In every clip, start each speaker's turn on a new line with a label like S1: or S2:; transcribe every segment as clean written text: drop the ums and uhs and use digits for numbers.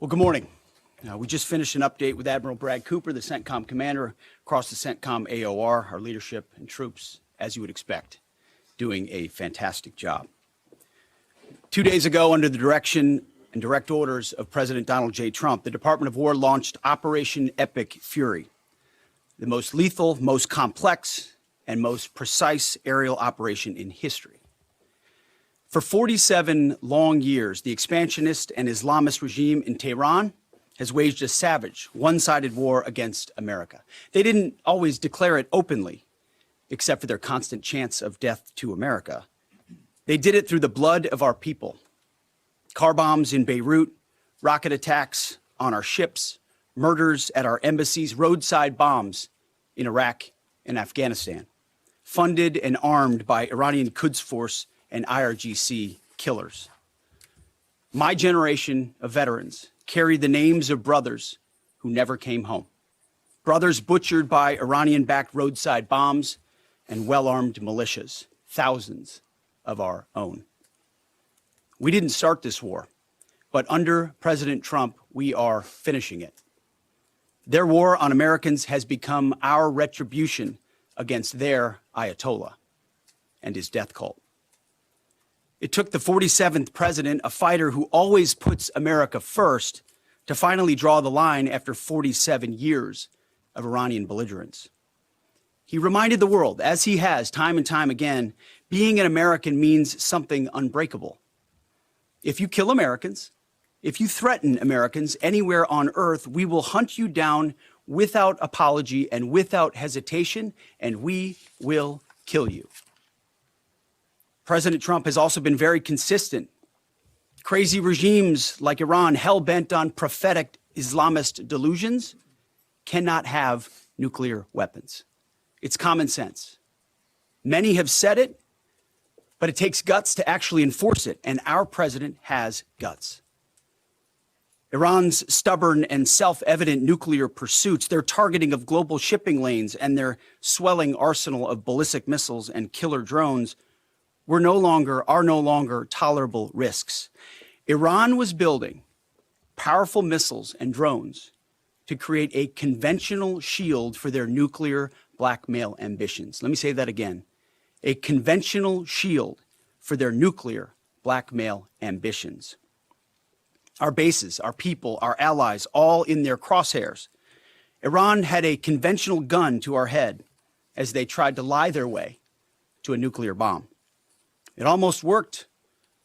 S1: Well, good morning. We just finished an update with Admiral Brad Cooper, the CENTCOM commander, across the CENTCOM AOR, our leadership and troops, as you would expect, doing a fantastic job. 2 days ago, under the direction and direct orders of President Donald J. Trump, the Department of War launched Operation Epic Fury, the most lethal, most complex, and most precise aerial operation in history. For 47 long years, the expansionist and Islamist regime in Tehran has waged a savage, one-sided war against America. They didn't always declare it openly, except for their constant chants of death to America. They did it through the blood of our people. Car bombs in Beirut, rocket attacks on our ships, murders at our embassies, roadside bombs in Iraq and Afghanistan, funded and armed by Iranian Quds Force and IRGC killers. My generation of veterans carry the names of brothers who never came home. Brothers butchered by Iranian-backed roadside bombs and well-armed militias, thousands of our own. We didn't start this war, but under President Trump, we are finishing it. Their war on Americans has become our retribution against their Ayatollah and his death cult. It took the 47th president, a fighter who always puts America first, to finally draw the line after 47 years of Iranian belligerence. He reminded the world, as he has time and time again, being an American means something unbreakable. If you kill Americans, if you threaten Americans anywhere on earth, we will hunt you down without apology and without hesitation, and we will kill you. President Trump has also been very consistent. Crazy regimes like Iran, hell-bent on prophetic Islamist delusions, cannot have nuclear weapons. It's common sense. Many have said it, but it takes guts to actually enforce it, and our president has guts. Iran's stubborn and self-evident nuclear pursuits, their targeting of global shipping lanes, and their swelling arsenal of ballistic missiles and killer drones are no longer tolerable risks. Iran was building powerful missiles and drones to create a conventional shield for their nuclear blackmail ambitions. Let me say that again. A conventional shield for their nuclear blackmail ambitions. Our bases, our people, our allies, all in their crosshairs. Iran had a conventional gun to our head as they tried to lie their way to a nuclear bomb. It almost worked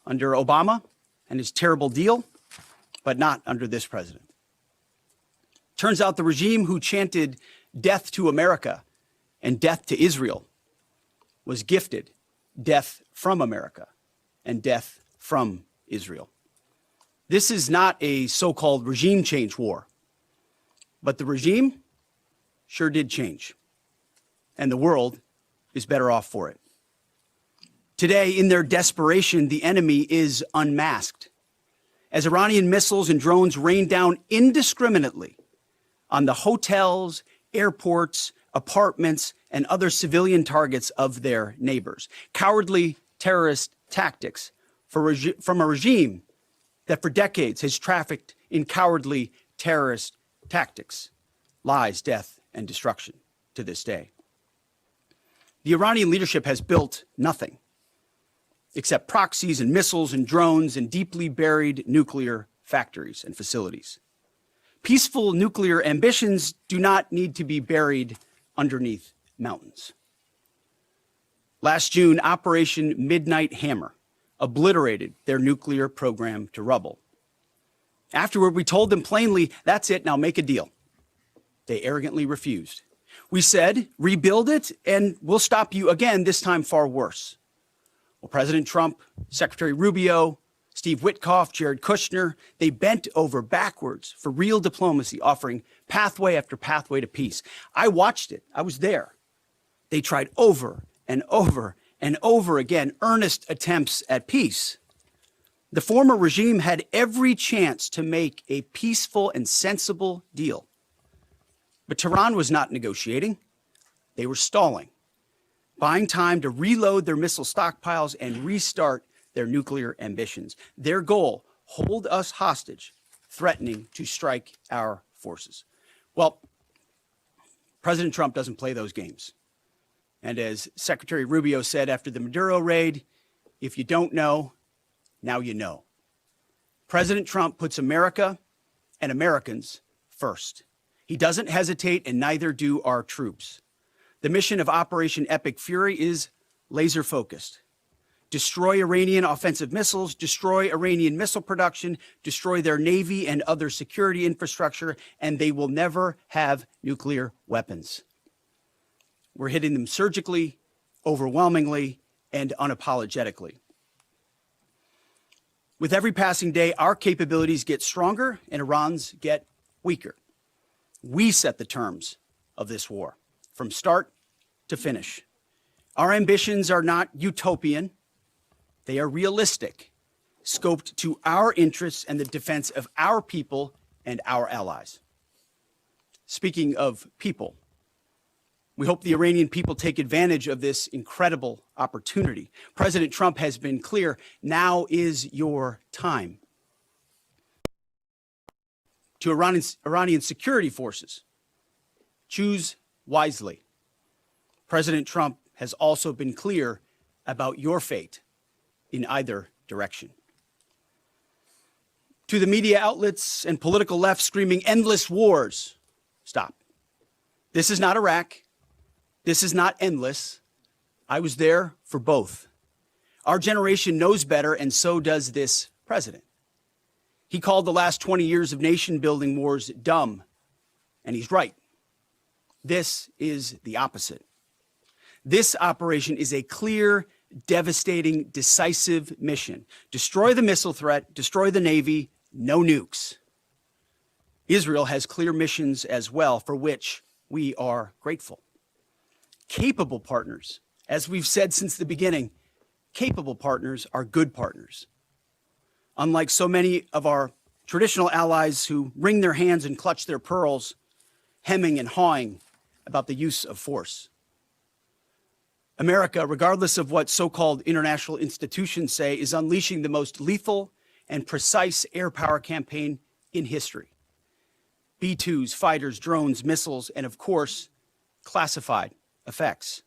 S1: under Obama and his terrible deal, but not under this president. Turns out the regime who chanted death to America and death to Israel was gifted death from America and death from Israel. This is not a so-called regime change war, but the regime sure did change, and the world is better off for it. Today, in their desperation, the enemy is unmasked as Iranian missiles and drones rain down indiscriminately on the hotels, airports, apartments, and other civilian targets of their neighbors. Cowardly terrorist tactics from a regime that for decades has trafficked in cowardly terrorist tactics, lies, death, and destruction to this day. The Iranian leadership has built nothing except proxies and missiles and drones and deeply buried nuclear factories and facilities. Peaceful nuclear ambitions do not need to be buried underneath mountains. Last June, Operation Midnight Hammer obliterated their nuclear program to rubble. Afterward, we told them plainly, that's it, now make a deal. They arrogantly refused. We said, rebuild it and we'll stop you again, this time far worse. Well, President Trump, Secretary Rubio, Steve Witkoff, Jared Kushner, they bent over backwards for real diplomacy, offering pathway after pathway to peace. I watched it. I was there. They tried over and over and over again earnest attempts at peace. The former regime had every chance to make a peaceful and sensible deal. But Tehran was not negotiating. They were stalling, buying time to reload their missile stockpiles and restart their nuclear ambitions. Their goal, hold us hostage, threatening to strike our forces. Well, President Trump doesn't play those games. And as Secretary Rubio said after the Maduro raid, if you don't know, now you know. President Trump puts America and Americans first. He doesn't hesitate, and neither do our troops. The mission of Operation Epic Fury is laser-focused. Destroy Iranian offensive missiles, destroy Iranian missile production, destroy their navy and other security infrastructure, and they will never have nuclear weapons. We're hitting them surgically, overwhelmingly, and unapologetically. With every passing day, our capabilities get stronger and Iran's get weaker. We set the terms of this war, from start to finish. Our ambitions are not utopian. They are realistic, scoped to our interests and the defense of our people and our allies. Speaking of people, we hope the Iranian people take advantage of this incredible opportunity. President Trump has been clear, now is your time. To Iranian security forces, choose wisely. President Trump has also been clear about your fate in either direction. To the media outlets and political left screaming endless wars, stop. This is not Iraq. This is not endless. I was there for both. Our generation knows better, and so does this president. He called the last 20 years of nation-building wars dumb, and he's right. This is the opposite. This operation is a clear, devastating, decisive mission. Destroy the missile threat, destroy the Navy, no nukes. Israel has clear missions as well, for which we are grateful. Capable partners, as we've said since the beginning, capable partners are good partners. Unlike so many of our traditional allies who wring their hands and clutch their pearls, hemming and hawing about the use of force. America, regardless of what so-called international institutions say, is unleashing the most lethal and precise air power campaign in history. B-2s, fighters, drones, missiles, and of course, classified effects.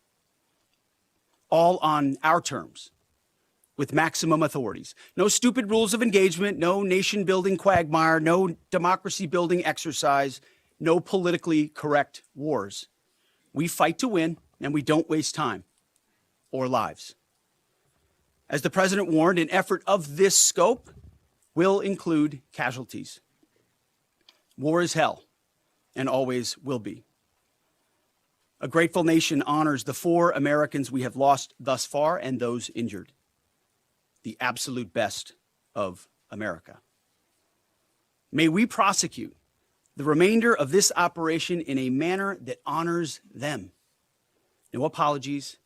S1: All on our terms, with maximum authorities. No stupid rules of engagement, no nation-building quagmire, no democracy-building exercise, no politically correct wars. We fight to win, and we don't waste time or lives. As the president warned, an effort of this scope will include casualties. War is hell, and always will be. A grateful nation honors the 4 Americans we have lost thus far and those injured. The absolute best of America. May we prosecute the remainder of this operation in a manner that honors them. No apologies,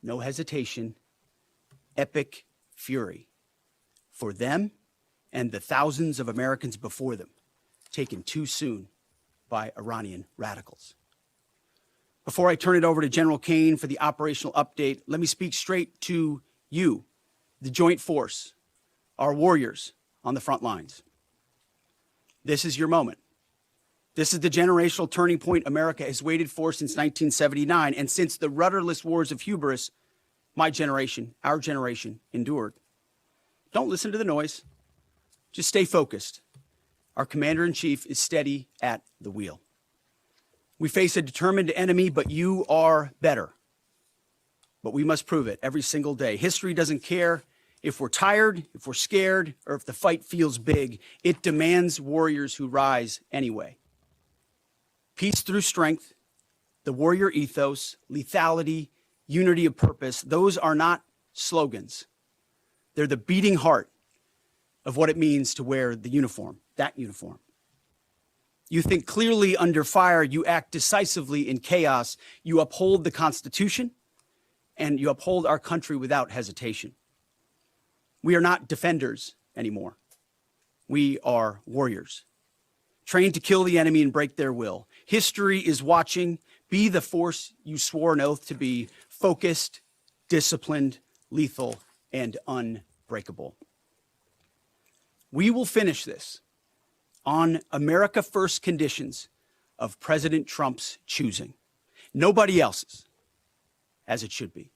S1: no hesitation, epic fury for them and the thousands of Americans before them, taken too soon by Iranian radicals. Before I turn it over to General Kane for the operational update, let me speak straight to you, the Joint Force, our warriors on the front lines. This is your moment. This is the generational turning point America has waited for since 1979, and since the rudderless wars of hubris my generation, our generation, endured. Don't listen to the noise. Just stay focused. Our commander-in-chief is steady at the wheel. We face a determined enemy, but you are better. But we must prove it every single day. History doesn't care if we're tired, if we're scared, or if the fight feels big. It demands warriors who rise anyway. Peace through strength, the warrior ethos, lethality, unity of purpose, those are not slogans. They're the beating heart of what it means to wear the uniform, that uniform. You think clearly under fire, you act decisively in chaos, you uphold the Constitution, and you uphold our country without hesitation. We are not defenders anymore. We are warriors, trained to kill the enemy and break their will. History is watching. Be the force you swore an oath to be, focused, disciplined, lethal, and unbreakable. We will finish this on America First conditions of President Trump's choosing, nobody else's, as it should be.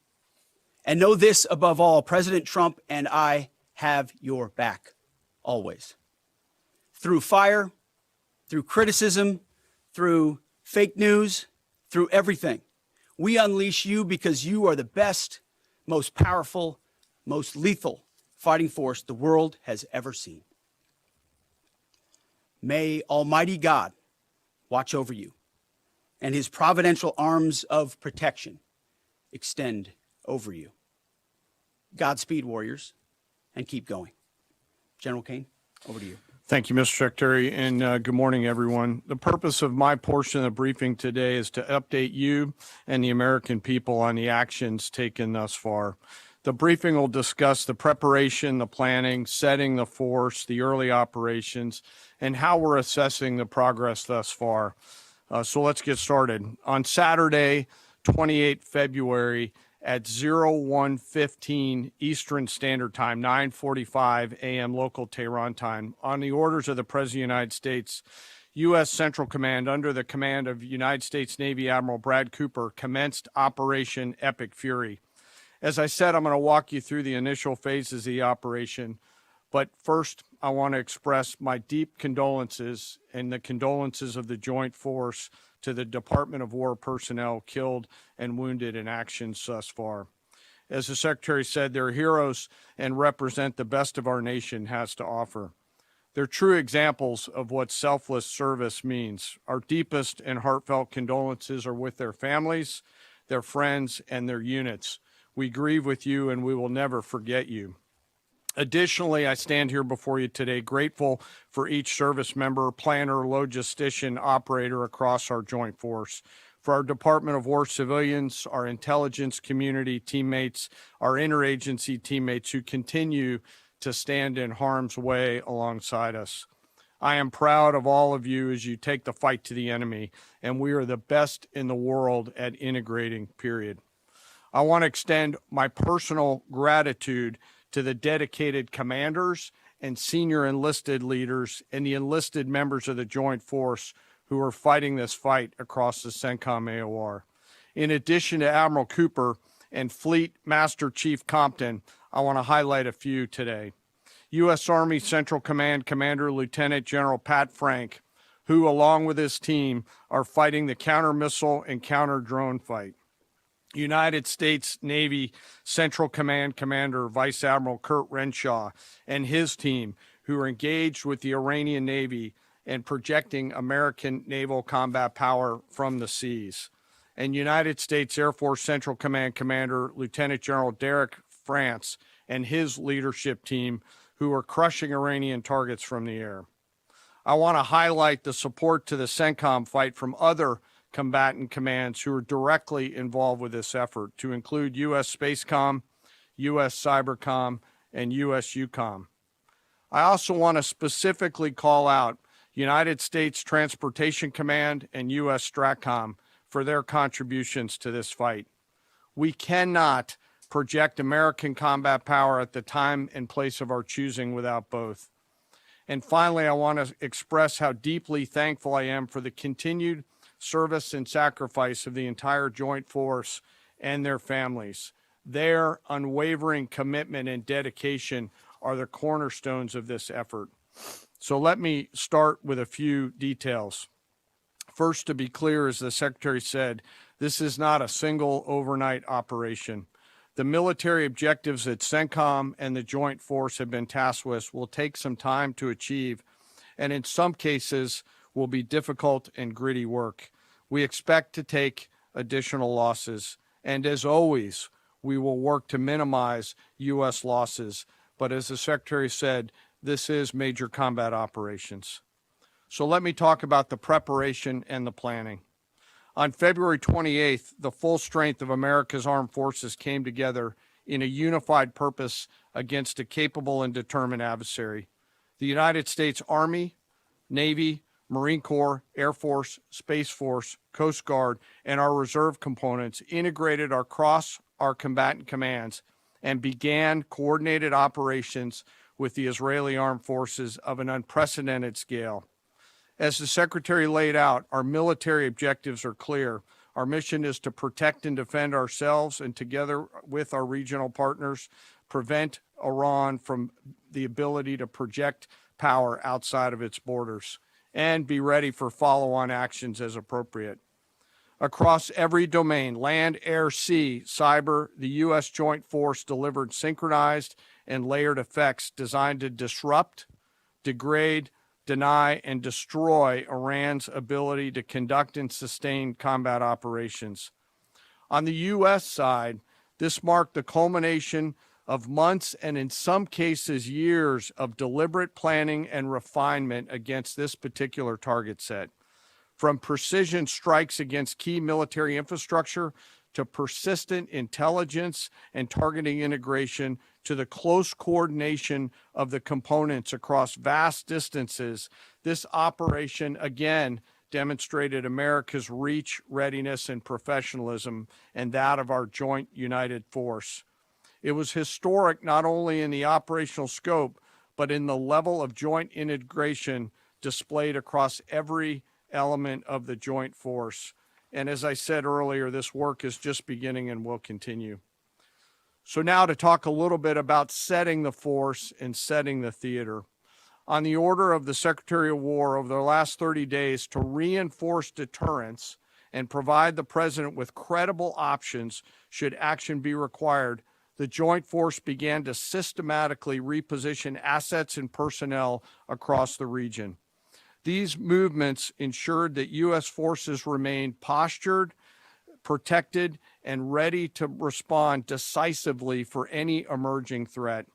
S1: And know this above all, President Trump and I have your back, always. Through fire, through criticism, through fake news, through everything. We unleash you because you are the best, most powerful, most lethal fighting force the world has ever seen. May Almighty God watch over you and his providential arms of protection extend over you. Godspeed, warriors, and keep going. General Kane, over to you.
S2: Thank you, Mr. Secretary, and good morning, everyone. The purpose of my portion of the briefing today is to update you and the American people on the actions taken thus far. The briefing will discuss the preparation, the planning, setting the force, the early operations, and how we're assessing the progress thus far. So let's get started. On Saturday, 28 February, at 01:15 Eastern Standard Time, 9:45 a.m. local Tehran time, on the orders of the President of the United States, U.S. Central Command, under the command of United States Navy Admiral Brad Cooper, commenced Operation Epic Fury. As I said, I'm going to walk you through the initial phases of the operation, but first, I want to express my deep condolences and the condolences of the Joint Force to the Department of War personnel killed and wounded in actions thus far. As the Secretary said, they're heroes and represent the best of our nation has to offer. They're true examples of what selfless service means. Our deepest and heartfelt condolences are with their families, their friends, and their units. We grieve with you and we will never forget you. Additionally, I stand here before you today grateful for each service member, planner, logistician, operator across our joint force, for our Department of War civilians, our intelligence community teammates, our interagency teammates who continue to stand in harm's way alongside us. I am proud of all of you as you take the fight to the enemy, and we are the best in the world at integrating, period. I want to extend my personal gratitude to the dedicated commanders and senior enlisted leaders and the enlisted members of the Joint Force who are fighting this fight across the CENTCOM AOR. In addition to Admiral Cooper and Fleet Master Chief Compton, I want to highlight a few today. U.S. Army Central Command Commander Lieutenant General Pat Frank, who along with his team are fighting the counter-missile and counter-drone fight. United States Navy Central Command Commander Vice Admiral Kurt Renshaw and his team, who are engaged with the Iranian Navy and projecting American naval combat power from the seas. And United States Air Force Central Command Commander Lieutenant General Derek France and his leadership team, who are crushing Iranian targets from the air. I want to highlight the support to the CENTCOM fight from other combatant commands who are directly involved with this effort, to include U.S. Spacecom, U.S. Cybercom, and U.S. UCOM. I also want to specifically call out United States Transportation Command and U.S. STRATCOM for their contributions to this fight. We cannot project American combat power at the time and place of our choosing without both. And finally, I want to express how deeply thankful I am for the continued service and sacrifice of the entire Joint Force and their families. Their unwavering commitment and dedication are the cornerstones of this effort. So let me start with a few details. First, to be clear, as the Secretary said, this is not a single overnight operation. The military objectives that CENTCOM and the Joint Force have been tasked with will take some time to achieve, and in some cases will be difficult and gritty work. We expect to take additional losses, and as always, we will work to minimize U.S. losses. But as the Secretary said, this is major combat operations. So let me talk about the preparation and the planning. On February 28th, the full strength of America's armed forces came together in a unified purpose against a capable and determined adversary. The United States Army, Navy, Marine Corps, Air Force, Space Force, Coast Guard, and our reserve components integrated across our combatant commands and began coordinated operations with the Israeli armed forces of an unprecedented scale. As the Secretary laid out, our military objectives are clear. Our mission is to protect and defend ourselves and, together with our regional partners, prevent Iran from the ability to project power outside of its borders and be ready for follow-on actions as appropriate. Across every domain, land, air, sea, cyber, the U.S. Joint Force delivered synchronized and layered effects designed to disrupt, degrade, deny, and destroy Iran's ability to conduct and sustain combat operations. On the U.S. side, this marked the culmination of months and in some cases years of deliberate planning and refinement against this particular target set. From precision strikes against key military infrastructure to persistent intelligence and targeting integration to the close coordination of the components across vast distances, this operation again demonstrated America's reach, readiness, and professionalism, and that of our joint united force. It was historic not only in the operational scope, but in the level of joint integration displayed across every element of the joint force. And as I said earlier, this work is just beginning and will continue. So now to talk a little bit about setting the force and setting the theater. On the order of the Secretary of War over the last 30 days to reinforce deterrence and provide the President with credible options should action be required, the Joint Force began to systematically reposition assets and personnel across the region. These movements ensured that U.S. forces remained postured, protected, and ready to respond decisively for any emerging threat.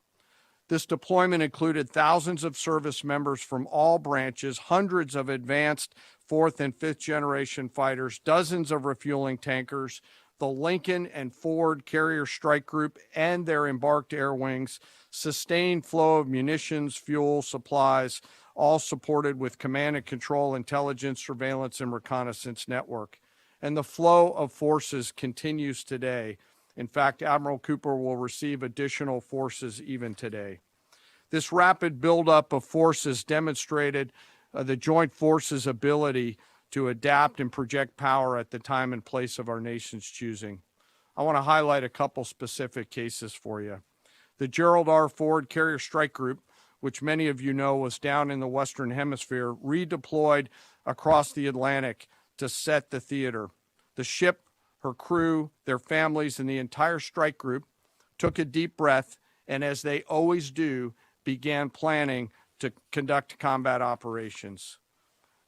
S2: This deployment included thousands of service members from all branches, hundreds of advanced fourth and fifth generation fighters, dozens of refueling tankers, the Lincoln and Ford Carrier Strike Group and their embarked air wings, sustained flow of munitions, fuel, supplies, all supported with command and control, intelligence, surveillance, and reconnaissance network. And the flow of forces continues today. In fact, Admiral Cooper will receive additional forces even today. This rapid buildup of forces demonstrated the joint forces' ability to adapt and project power at the time and place of our nation's choosing. I want to highlight a couple specific cases for you. The Gerald R. Ford Carrier Strike Group, which many of you know was down in the Western Hemisphere, redeployed across the Atlantic to set the theater. The ship, her crew, their families, and the entire strike group took a deep breath and, as they always do, began planning to conduct combat operations.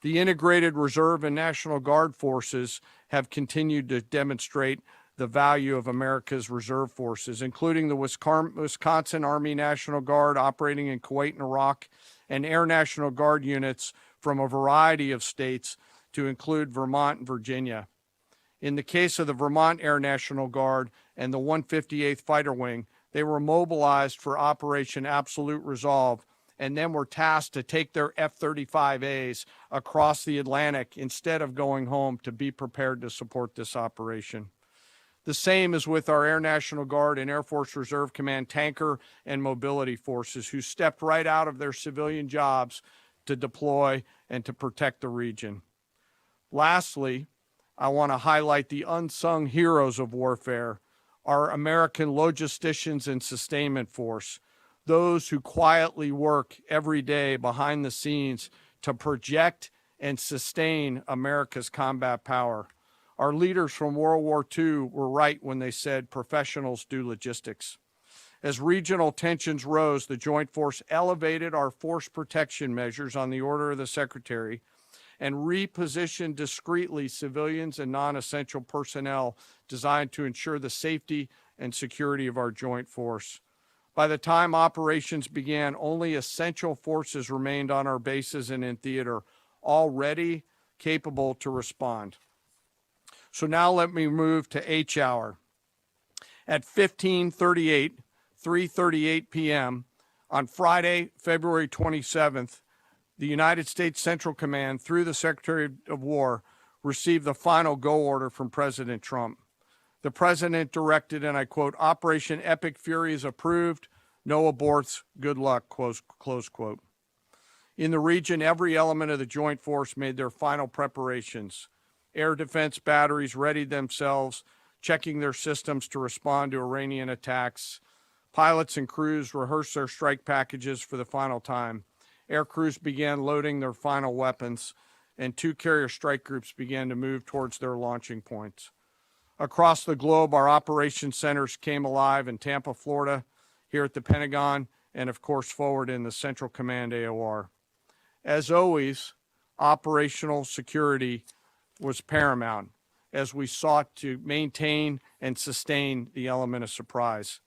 S2: The integrated Reserve and National Guard forces have continued to demonstrate the value of America's reserve forces, including the Wisconsin Army National Guard operating in Kuwait and Iraq, and Air National Guard units from a variety of states to include Vermont and Virginia. In the case of the Vermont Air National Guard and the 158th Fighter Wing, they were mobilized for Operation Absolute Resolve and then were tasked to take their F-35As across the Atlantic instead of going home to be prepared to support this operation. The same is with our Air National Guard and Air Force Reserve Command tanker and mobility forces, who stepped right out of their civilian jobs to deploy and to protect the region. Lastly, I want to highlight the unsung heroes of warfare, our American logisticians and sustainment force, those who quietly work every day behind the scenes to project and sustain America's combat power. Our leaders from World War II were right when they said professionals do logistics. As regional tensions rose, the Joint Force elevated our force protection measures on the order of the Secretary and repositioned discreetly civilians and non-essential personnel designed to ensure the safety and security of our joint force. By the time operations began, only essential forces remained on our bases and in theater, all ready, capable to respond. So now let me move to H hour. At 3:38 p.m. on Friday, February 27th, the United States Central Command, through the Secretary of War, received the final go order from President Trump. The President directed, and I quote, "Operation Epic Fury is approved. No aborts, good luck, close quote. In the region, every element of the joint force made their final preparations. Air defense batteries readied themselves, checking their systems to respond to Iranian attacks. Pilots and crews rehearsed their strike packages for the final time. Air crews began loading their final weapons, and 2 carrier strike groups began to move towards their launching points. Across the globe, our operations centers came alive in Tampa, Florida, here at the Pentagon, and of course forward in the Central Command AOR. As always, operational security was paramount as we sought to maintain and sustain the element of surprise.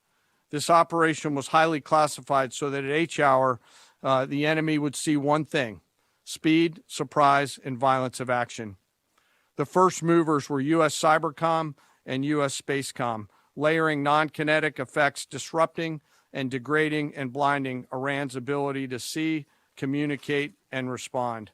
S2: This operation was highly classified so that at H hour, the enemy would see one thing: speed, surprise, and violence of action. The first movers were U.S. Cybercom and U.S. Spacecom, layering non-kinetic effects, disrupting and degrading and blinding Iran's ability to see, communicate, and respond.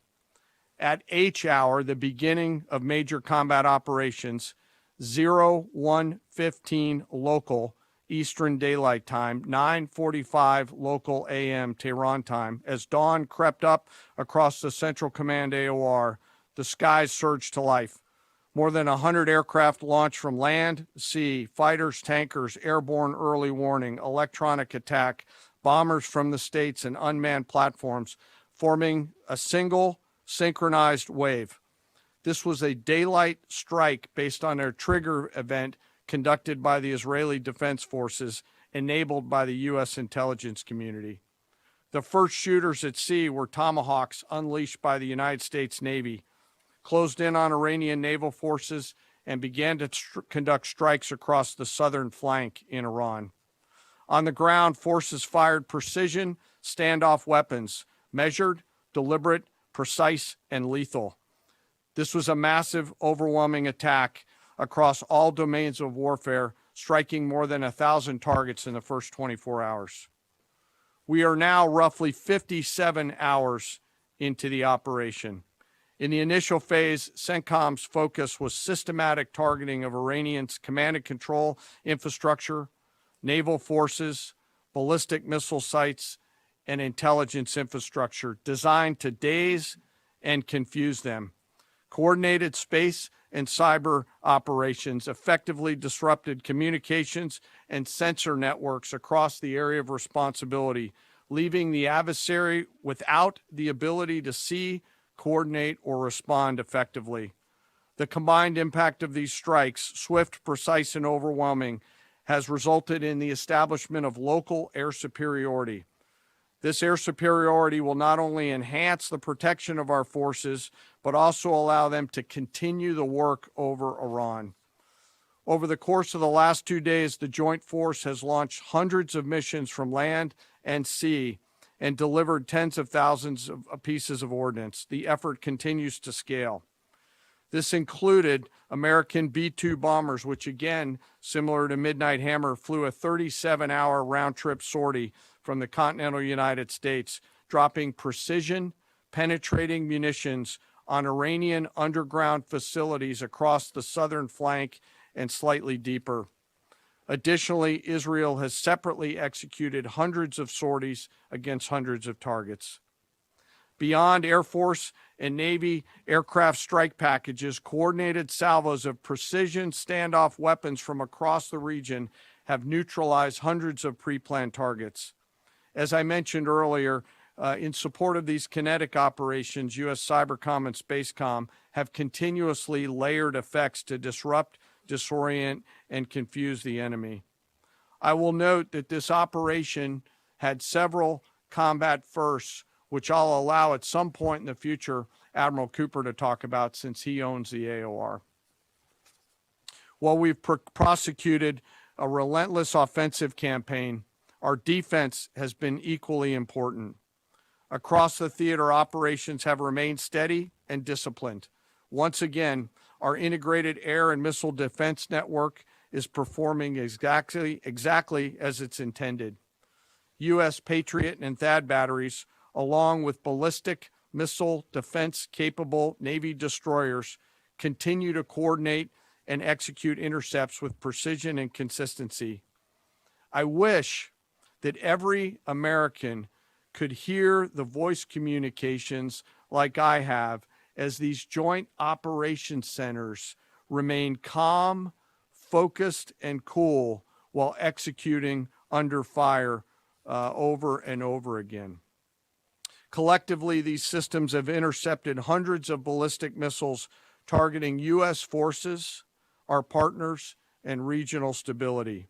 S2: At H hour, the beginning of major combat operations, 01:15 local Eastern Daylight Time, 9:45 local AM Tehran time, as dawn crept up across the Central Command AOR, the skies surged to life. More than 100 aircraft launched from land, sea, fighters, tankers, airborne early warning, electronic attack, bombers from the States, and unmanned platforms, forming a single synchronized wave. This was a daylight strike based on a trigger event conducted by the Israeli Defense Forces, enabled by the U.S. intelligence community. The first shooters at sea were Tomahawks unleashed by the United States Navy, closed in on Iranian naval forces, and began to conduct strikes across the southern flank in Iran. On the ground, forces fired precision standoff weapons, measured, deliberate, precise, and lethal. This was a massive, overwhelming attack across all domains of warfare, striking more than 1,000 targets in the first 24 hours. We are now roughly 57 hours into the operation. In the initial phase, CENTCOM's focus was systematic targeting of Iranians' command and control infrastructure, naval forces, ballistic missile sites, and intelligence infrastructure designed to daze and confuse them. Coordinated space and cyber operations effectively disrupted communications and sensor networks across the area of responsibility, leaving the adversary without the ability to see, coordinate, or respond effectively. The combined impact of these strikes, swift, precise, and overwhelming, has resulted in the establishment of local air superiority. This air superiority will not only enhance the protection of our forces, but also allow them to continue the work over Iran. Over the course of the last 2 days, the Joint Force has launched hundreds of missions from land and sea and delivered tens of thousands of pieces of ordnance. The effort continues to scale. This included American B-2 bombers, which again, similar to Midnight Hammer, flew a 37-hour round-trip sortie from the continental United States, dropping precision, penetrating munitions on Iranian underground facilities across the southern flank and slightly deeper. Additionally, Israel has separately executed hundreds of sorties against hundreds of targets. Beyond Air Force and Navy aircraft strike packages, coordinated salvos of precision standoff weapons from across the region have neutralized hundreds of pre-planned targets. As I mentioned earlier, in support of these kinetic operations, U.S. Cybercom and Spacecom have continuously layered effects to disrupt, disorient, and confuse the enemy. I will note that this operation had several combat firsts, which I'll allow at some point in the future Admiral Cooper to talk about since he owns the AOR. While we've prosecuted a relentless offensive campaign, our defense has been equally important. Across the theater, operations have remained steady and disciplined. Once again, our integrated air and missile defense network is performing exactly as it's intended. U.S. Patriot and THAAD batteries, along with ballistic missile defense-capable Navy destroyers, continue to coordinate and execute intercepts with precision and consistency. I wish that every American could hear the voice communications like I have as these joint operations centers remain calm, focused, and cool while executing under fire over and over again. Collectively, these systems have intercepted hundreds of ballistic missiles targeting U.S. forces, our partners, and regional stability.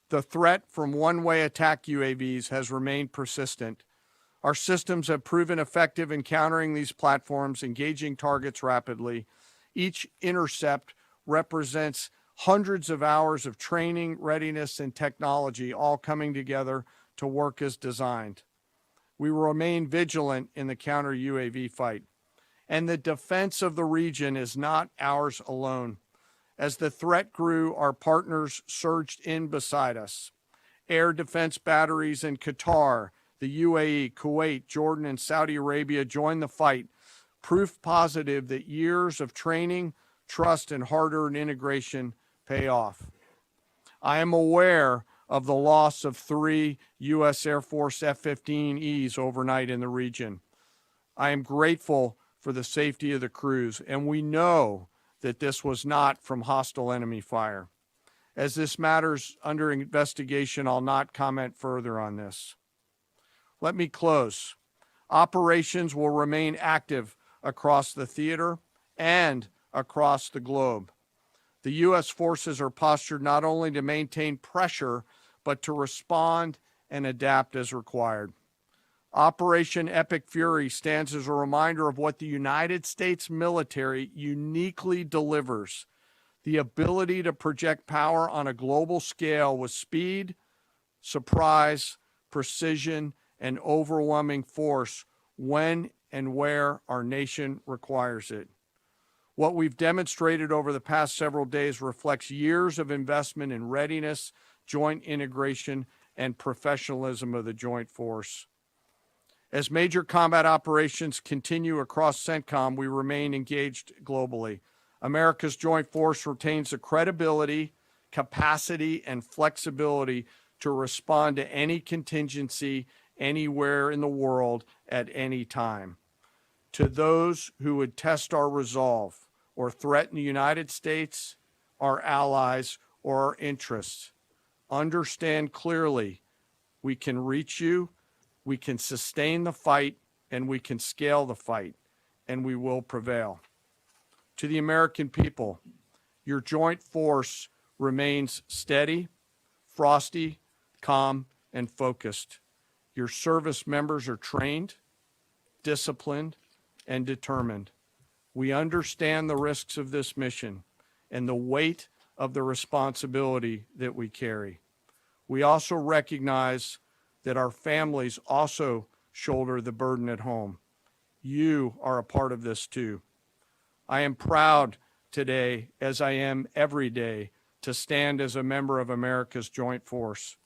S2: The threat from one-way attack UAVs has remained persistent. Our systems have proven effective in countering these platforms, engaging targets rapidly. Each intercept represents hundreds of hours of training, readiness, and technology all coming together to work as designed. We will remain vigilant in the counter UAV fight. And the defense of the region is not ours alone. As the threat grew, our partners surged in beside us. Air defense batteries in Qatar, the UAE, Kuwait, Jordan, and Saudi Arabia joined the fight, proof positive that years of training, trust, and hard-earned integration pay off. I am aware of the loss of 3 U.S. Air Force F-15Es overnight in the region. I am grateful for the safety of the crews, and we know that this was not from hostile enemy fire. As this matter's under investigation, I'll not comment further on this. Let me close. Operations will remain active across the theater and across the globe. The U.S. forces are postured not only to maintain pressure, but to respond and adapt as required. Operation Epic Fury stands as a reminder of what the United States military uniquely delivers: the ability to project power on a global scale with speed, surprise, precision, and overwhelming force when and where our nation requires it. What we've demonstrated over the past several days reflects years of investment in readiness, joint integration, and professionalism of the joint force. As major combat operations continue across CENTCOM, we remain engaged globally. America's joint force retains the credibility, capacity, and flexibility to respond to any contingency anywhere in the world at any time. To those who would test our resolve or threaten the United States, our allies, or our interests, understand clearly we can reach you, we can sustain the fight, and we can scale the fight, and we will prevail. To the American people, your joint force remains steady, frosty, calm, and focused. Your service members are trained, disciplined, and determined. We understand the risks of this mission and the weight of the responsibility that we carry. We also recognize that our families also shoulder the burden at home. You are a part of this too. I am proud today, as I am every day, to stand as a member of America's joint force.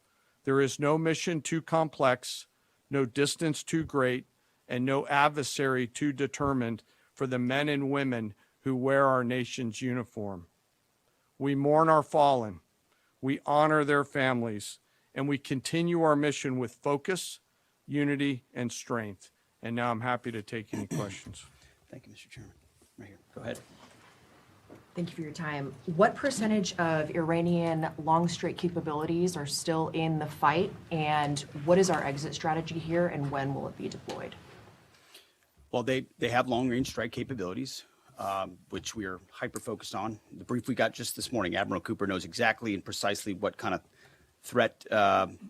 S2: There is no mission too complex, no distance too great, and no adversary too determined for the men and women who wear our nation's uniform. We mourn our fallen, we honor their families, and we continue our mission with focus, unity, and strength. And now I'm happy to take any questions.
S1: Thank you, Mr. Chairman. Right here. Go ahead.
S3: Thank you for your time. What percentage of Iranian long strike capabilities are still in the fight, and what is our exit strategy here, and when will it be deployed?
S1: Well, they have long-range strike capabilities, which we are hyper-focused on. The brief we got just this morning, Admiral Cooper knows exactly and precisely what kind of threat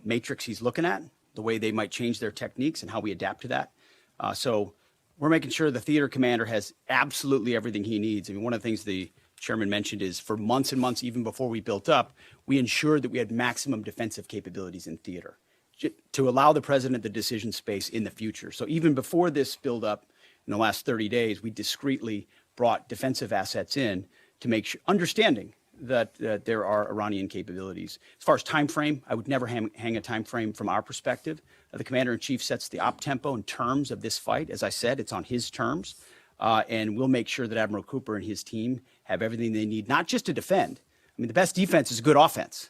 S1: matrix he's looking at, the way they might change their techniques, and how we adapt to that. So we're making sure the theater commander has absolutely everything he needs. I mean, one of the things the chairman mentioned is for months and months, even before we built up, we ensured that we had maximum defensive capabilities in theater to allow the president the decision space in the future. So even before this build up in the last 30 days, we discreetly brought defensive assets in to make sure, understanding that there are Iranian capabilities. As far as time frame, I would never hang a time frame from our perspective. The commander-in-chief sets the op tempo and terms of this fight. As I said, it's on his terms. And we'll make sure that Admiral Cooper and his team have everything they need, not just to defend. I mean, the best defense is good offense.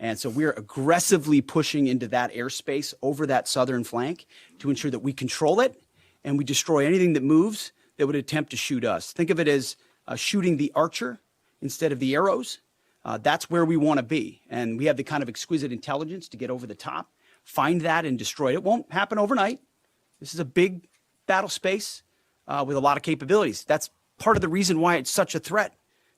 S1: And so we're aggressively pushing into that airspace over that southern flank to ensure that we control it and we destroy anything that moves that would attempt to shoot us. Think of it as shooting the archer instead of the arrows. That's where we want to be. And we have the kind of exquisite intelligence to get over the top, find that and destroy it. It won't happen overnight. This is a big battle space with a lot of capabilities. That's part of the reason why it's such a threat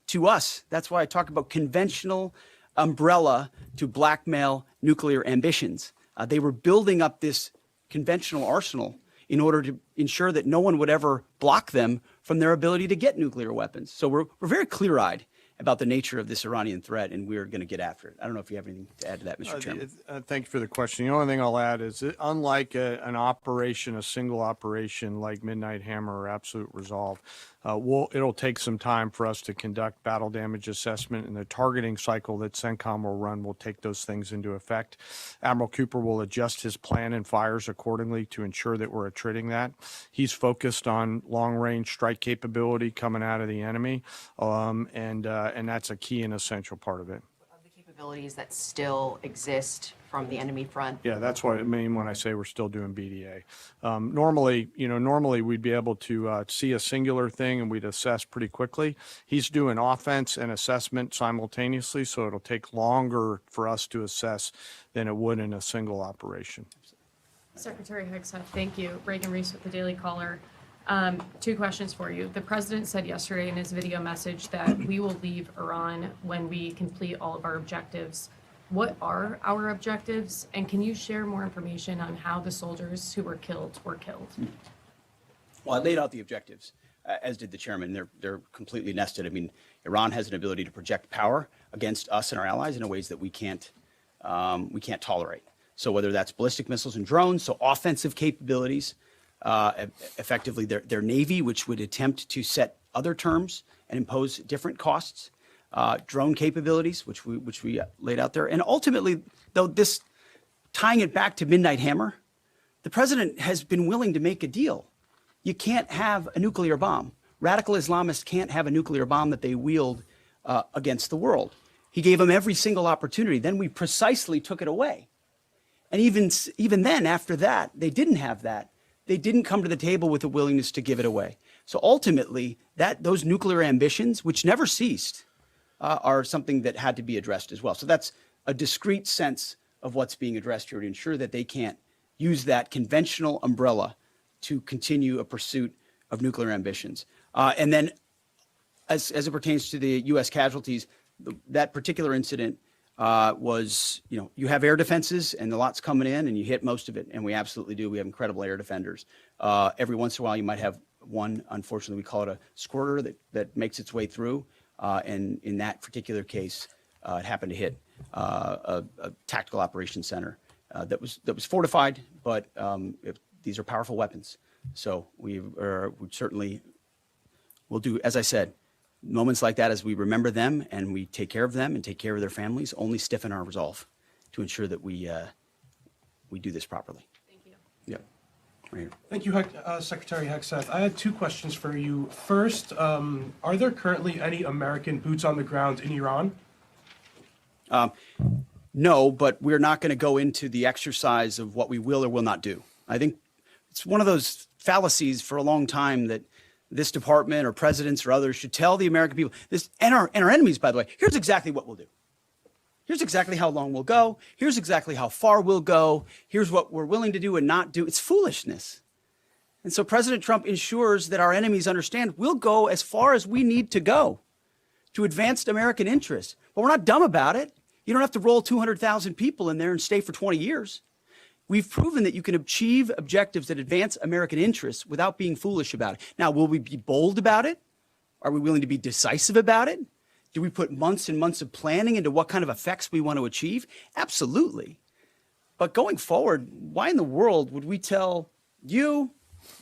S1: to us. That's why I talk about conventional umbrella to blackmail nuclear ambitions. They were building up this conventional arsenal in order to ensure that no one would ever block them from their ability to get nuclear weapons. So we're very clear-eyed about the nature of this Iranian threat, and we're going to get after it. I don't know if you have anything to add to that, Mr. Chairman.
S2: Thank you for the question. The only thing I'll add is that unlike an operation, a single operation like Midnight Hammer or Absolute Resolve, it'll take some time for us to conduct battle damage assessment, and the targeting cycle that CENTCOM will run will take those things into effect. Admiral Cooper will adjust his plan and fires accordingly to ensure that we're attriting that. He's focused on long-range strike capability coming out of the enemy, and that's a key and essential part of it.
S3: Of the capabilities that still exist from the enemy front.
S2: Yeah, that's what I mean when I say we're still doing BDA. Normally we'd be able to see a singular thing and we'd assess pretty quickly. He's doing offense and assessment simultaneously, so it'll take longer for us to assess than it would in a single operation.
S4: Secretary Hegseth, thank you. Reagan Reese with the Daily Caller. 2 questions for you. The president said yesterday in his video message that we will leave Iran when we complete all of our objectives. What are our objectives? And can you share more information on how the soldiers who were killed were killed?
S1: Well, I laid out the objectives, as did the chairman. They're completely nested. I mean, Iran has an ability to project power against us and our allies in ways that we can't tolerate. So whether that's ballistic missiles and drones, so offensive capabilities, effectively their Navy, which would attempt to set other terms and impose different costs, drone capabilities, which we laid out there. And ultimately, though, this tying it back to Midnight Hammer, the president has been willing to make a deal. You can't have a nuclear bomb. Radical Islamists can't have a nuclear bomb that they wield against the world. He gave them every single opportunity. Then we precisely took it away. And even then, after that, they didn't have that. They didn't come to the table with a willingness to give it away. So ultimately, those nuclear ambitions, which never ceased, are something that had to be addressed as well. So that's a discrete sense of what's being addressed here to ensure that they can't use that conventional umbrella to continue a pursuit of nuclear ambitions. And then as it pertains to the U.S. casualties, that particular incident was, you have air defenses and the lot's coming in and you hit most of it. And we absolutely do. We have incredible air defenders. Every once in a while, you might have one, unfortunately, we call it a squirter that makes its way through. And in that particular case, it happened to hit a tactical operations center that was fortified, but these are powerful weapons. So we certainly will do, as I said, moments like that as we remember them and we take care of them and take care of their families only stiffen our resolve to ensure that we do this properly.
S4: Thank you.
S1: Yep. Right here.
S5: Thank you, Secretary Hegseth. I had 2 questions for you. First, are there currently any American boots on the ground in Iran?
S1: No, but we're not going to go into the exercise of what we will or will not do. I think it's one of those fallacies for a long time that this department or presidents or others should tell the American people this, and our enemies, by the way, here's exactly what we'll do. Here's exactly how long we'll go. Here's exactly how far we'll go. Here's what we're willing to do and not do. It's foolishness. And so President Trump ensures that our enemies understand we'll go as far as we need to go to advance American interests. But we're not dumb about it. You don't have to roll 200,000 people in there and stay for 20 years. We've proven that you can achieve objectives that advance American interests without being foolish about it. Now, will we be bold about it? Are we willing to be decisive about it? Do we put months and months of planning into what kind of effects we want to achieve? Absolutely. But going forward, why in the world would we tell you,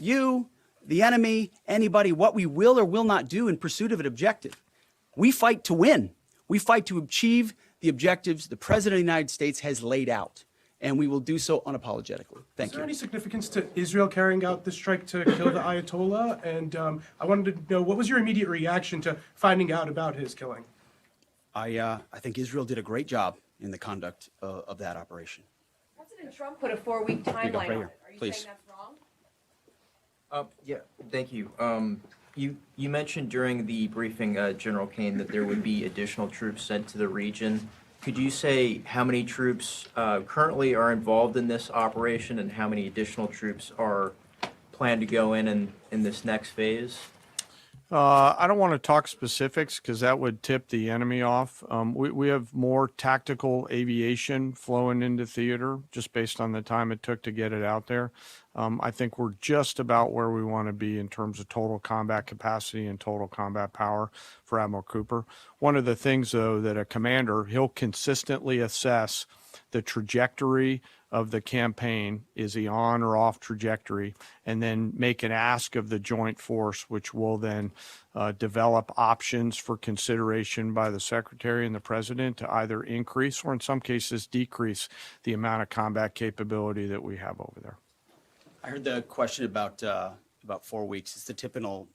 S1: the enemy, anybody, what we will or will not do in pursuit of an objective? We fight to win. We fight to achieve the objectives the President of the United States has laid out. And we will do so unapologetically. Thank you.
S5: Is there any significance to Israel carrying out this strike to kill the Ayatollah? And I wanted to know, what was your immediate reaction to finding out about his killing?
S1: I think Israel did a great job in the conduct of that operation.
S3: President Trump put a 4-week
S1: you go, right
S3: timeline on
S1: here,
S3: it. Are you
S1: please.
S3: saying that's wrong?
S6: Yeah, thank you. You mentioned during the briefing, General Kane, that there would be additional troops sent to the region. Could you say how many troops currently are involved in this operation and how many additional troops are planned to go in this next phase?
S2: I don't want to talk specifics because that would tip the enemy off. We have more tactical aviation flowing into theater just based on the time it took to get it out there. I think we're just about where we want to be in terms of total combat capacity and total combat power for Admiral Cooper. One of the things, though, that a commander, he'll consistently assess the trajectory of the campaign. Is he on or off trajectory? And then make an ask of the joint force, which will then develop options for consideration by the Secretary and the President to either increase or in some cases decrease the amount of combat capability that we have over there.
S1: I heard the question about 4 weeks. It's the typical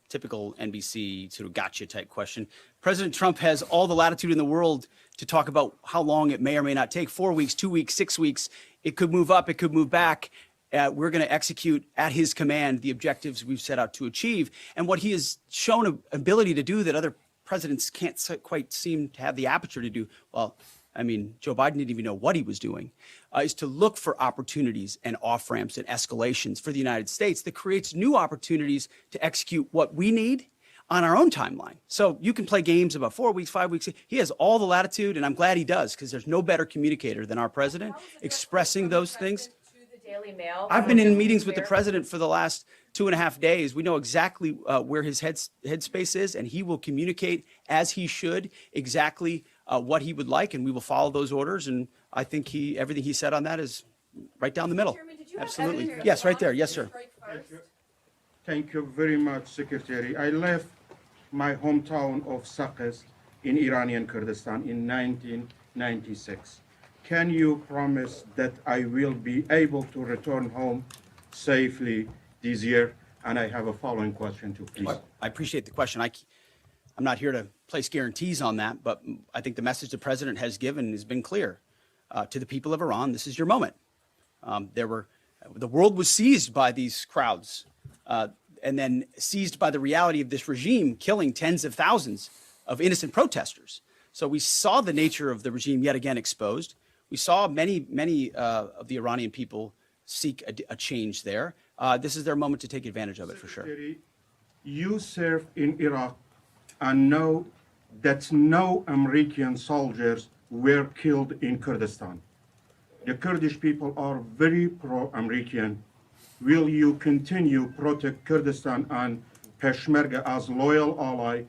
S1: NBC sort of gotcha type question. President Trump has all the latitude in the world to talk about how long it may or may not take. 4 weeks, 2 weeks, 6 weeks. It could move up. It could move back. We're going to execute at his command the objectives we've set out to achieve. And what he has shown an ability to do that other presidents can't quite seem to have the aperture to do, well, I mean, Joe Biden didn't even know what he was doing, is to look for opportunities and off-ramps and escalations for the United States that creates new opportunities to execute what we need on our own timeline. So you can play games about 4 weeks, 5 weeks. He has all the latitude, and I'm glad he does, because there's no better communicator than our president expressing those things. I've been in meetings with the president for the last 2.5 days. We know exactly where his headspace is, and he will communicate as he should exactly what he would like, and we will follow those orders. And I think everything he said on that is right down the middle.
S3: Chairman, did you have
S1: Absolutely.
S3: evidence
S1: Yes, right there. Yes, sir.
S7: Thank you very much, Secretary. I left my hometown of Sakis in Iranian Kurdistan in 1996. Can you promise that I will be able to return home safely this year? And I have a following question too, please.
S1: I appreciate the question. I'm not here to place guarantees on that, but I think the message the president has given has been clear to the people of Iran. This is your moment. The world was seized by these crowds and then seized by the reality of this regime killing tens of thousands of innocent protesters. So we saw the nature of the regime yet again exposed. We saw many of the Iranian people seek a change there. This is their moment to take advantage of it for sure.
S7: You served in Iraq and know that no American soldiers were killed in Kurdistan. The Kurdish people are very pro-American. Will you continue protect Kurdistan and Peshmerga as loyal ally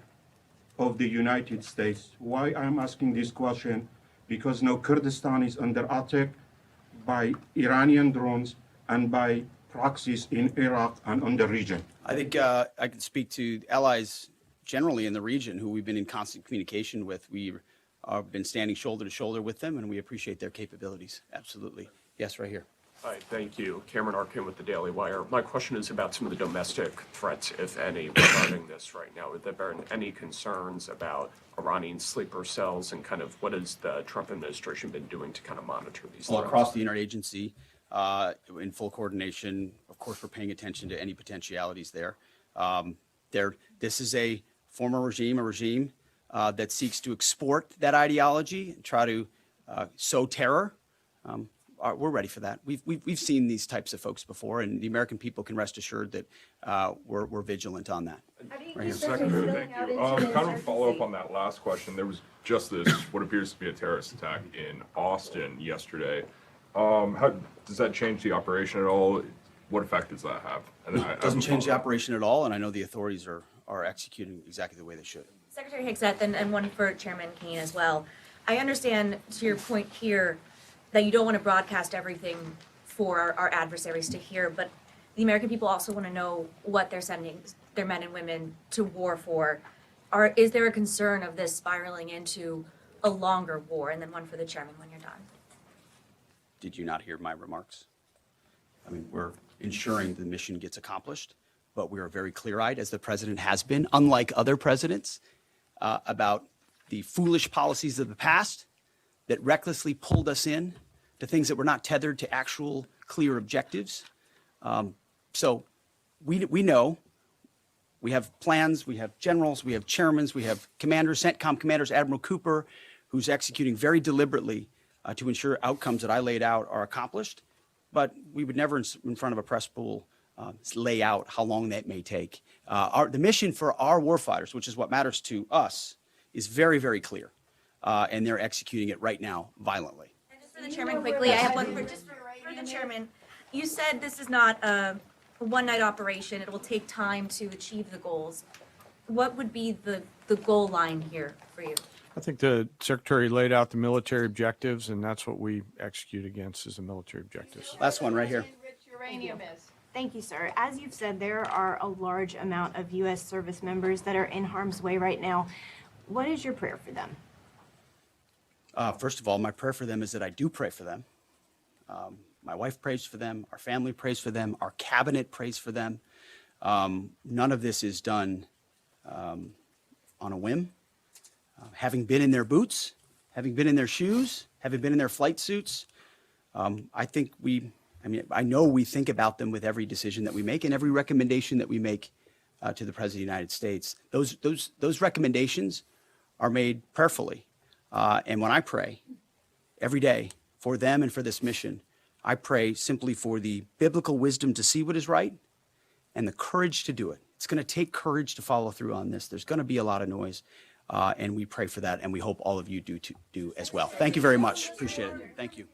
S7: of the United States? Why I'm asking this question? Because now Kurdistan is under attack by Iranian drones and by proxies in Iraq and on the region.
S1: I think I can speak to allies generally in the region who we've been in constant communication with. We've been standing shoulder to shoulder with them, and we appreciate their capabilities. Absolutely. Yes, right here.
S8: Hi, thank you. Cameron Arkin with the Daily Wire. My question is about some of the domestic threats, if any, regarding this right now. Have there been any concerns about Iranian sleeper cells and kind of what has the Trump administration been doing to kind of monitor these
S1: Well,
S8: threats?
S1: across the interagency, in full coordination, of course, we're paying attention to any potentialities there. This is a former regime, that seeks to export that ideology and try to sow terror. We're ready for that. We've seen these types of folks before, and the American people can rest assured that we're vigilant on that.
S9: Secretary, thank you. Kind of a follow-up on that last question. There was just this, what appears to be a terrorist attack in Austin yesterday. How does that change the operation at all? What effect does that have? And
S1: It doesn't change the operation at all, and I know the authorities are executing exactly the way they should.
S10: Secretary Higseth, and one for Chairman Kane as well. I understand, to your point here, that you don't want to broadcast everything for our adversaries to hear, but the American people also want to know what they're sending their men and women to war for. Is there a concern of this spiraling into a longer war? And then one for the chairman when you're done.
S1: Did you not hear my remarks? I mean, we're ensuring the mission gets accomplished, but we are very clear-eyed, as the president has been, unlike other presidents, about the foolish policies of the past that recklessly pulled us in to things that were not tethered to actual clear objectives. So we know, we have plans, we have generals, we have chairmen, we have commanders, CENTCOM commanders, Admiral Cooper, who's executing very deliberately to ensure outcomes that I laid out are accomplished. But we would never, in front of a press pool, lay out how long that may take. The mission for our warfighters, which is what matters to us, is very, very clear. And they're executing it right now violently.
S10: And just for the chairman quickly, I have one for the chairman. You said this is not a one-night operation. It will take time to achieve the goals. What would be the goal line here for you?
S2: I think the Secretary laid out the military objectives, and that's what we execute against is the military objectives.
S1: Last one right here.
S11: Thank you, sir. As you've said, there are a large amount of U.S. service members that are in harm's way right now. What is your prayer for them?
S1: First of all, my prayer for them is that I do pray for them. My wife prays for them. Our family prays for them. Our cabinet prays for them. None of this is done on a whim. Having been in their boots, having been in their shoes, having been in their flight suits, I know we think about them with every decision that we make and every recommendation that we make to the President of the United States. Those recommendations are made prayerfully. And when I pray every day for them and for this mission, I pray simply for the biblical wisdom to see what is right and the courage to do it. It's going to take courage to follow through on this. There's going to be a lot of noise, and we pray for that, and we hope all of you do as well. Thank you very much. Appreciate it. Thank you.